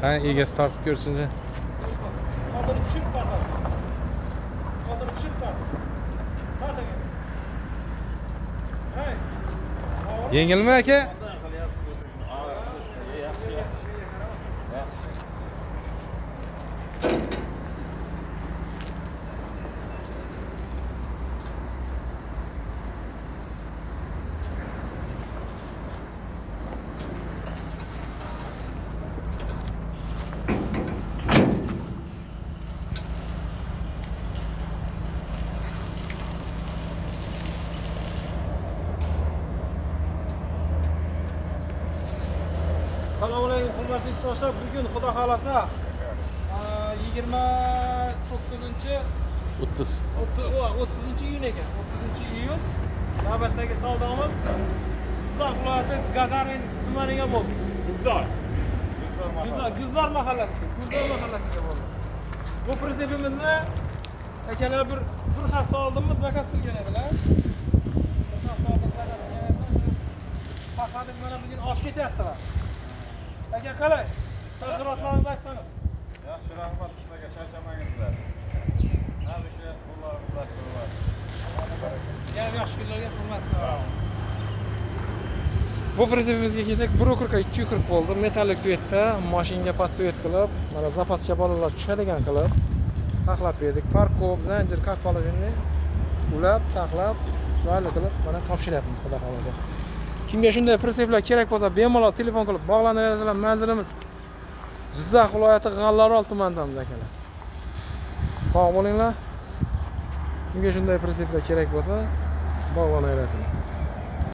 Qani egasi tortib ko'rsinchi. Qoldirib tushib tortadi. Qoldirib tushib tortadi. Tortaga. Hey. Yengilmi aka? Assalomu alaykum hurmatli do'stlar. Bugun xudo xolasa 30-iyun ekan. 30-iyun navbatdagi savdomiz Jizzax viloyati Gagarin tumaniga bo'ldi. Gulzor mahallasiga bo'ldi. Bu pritsepimizni akalar bir hafta oldinmi zakaz qilgan edilar. Bir hafta oldin zakaz qilgan edilar. Faqat mana bugun olib ketyaptilar. Aka qalay? Taassurotlaringizni aytsangiz. Yaxshi, rahmat sizlarga, charchamangizlar. Hamisha qo'llaringiz ostida bo'ladi. Yana yaxshi kunlarga hurmatlar. Bu pritsepimizga kelsak 1.40 ga 240 bo'ldi. Metallik svetda mashinaga podsvet qilib, mana zapascha bolalar tushadigan qilib taxlab berdik. Parkov, zanjir, karpolovini ulab, taxlab, chiroyli qilib mana topshiryapmiz xudo xolasa. Kimga shunday pritseplar kerak bo'lsa, bemalol telefon qilib bog'lanaverasizlar. Manzilimiz Jizzax viloyati G'allarol tumanidamiz akalar. Sog' bo'linglar. Kimga shunday pritseplar kerak bo'lsa, bog'lanaverasizlar.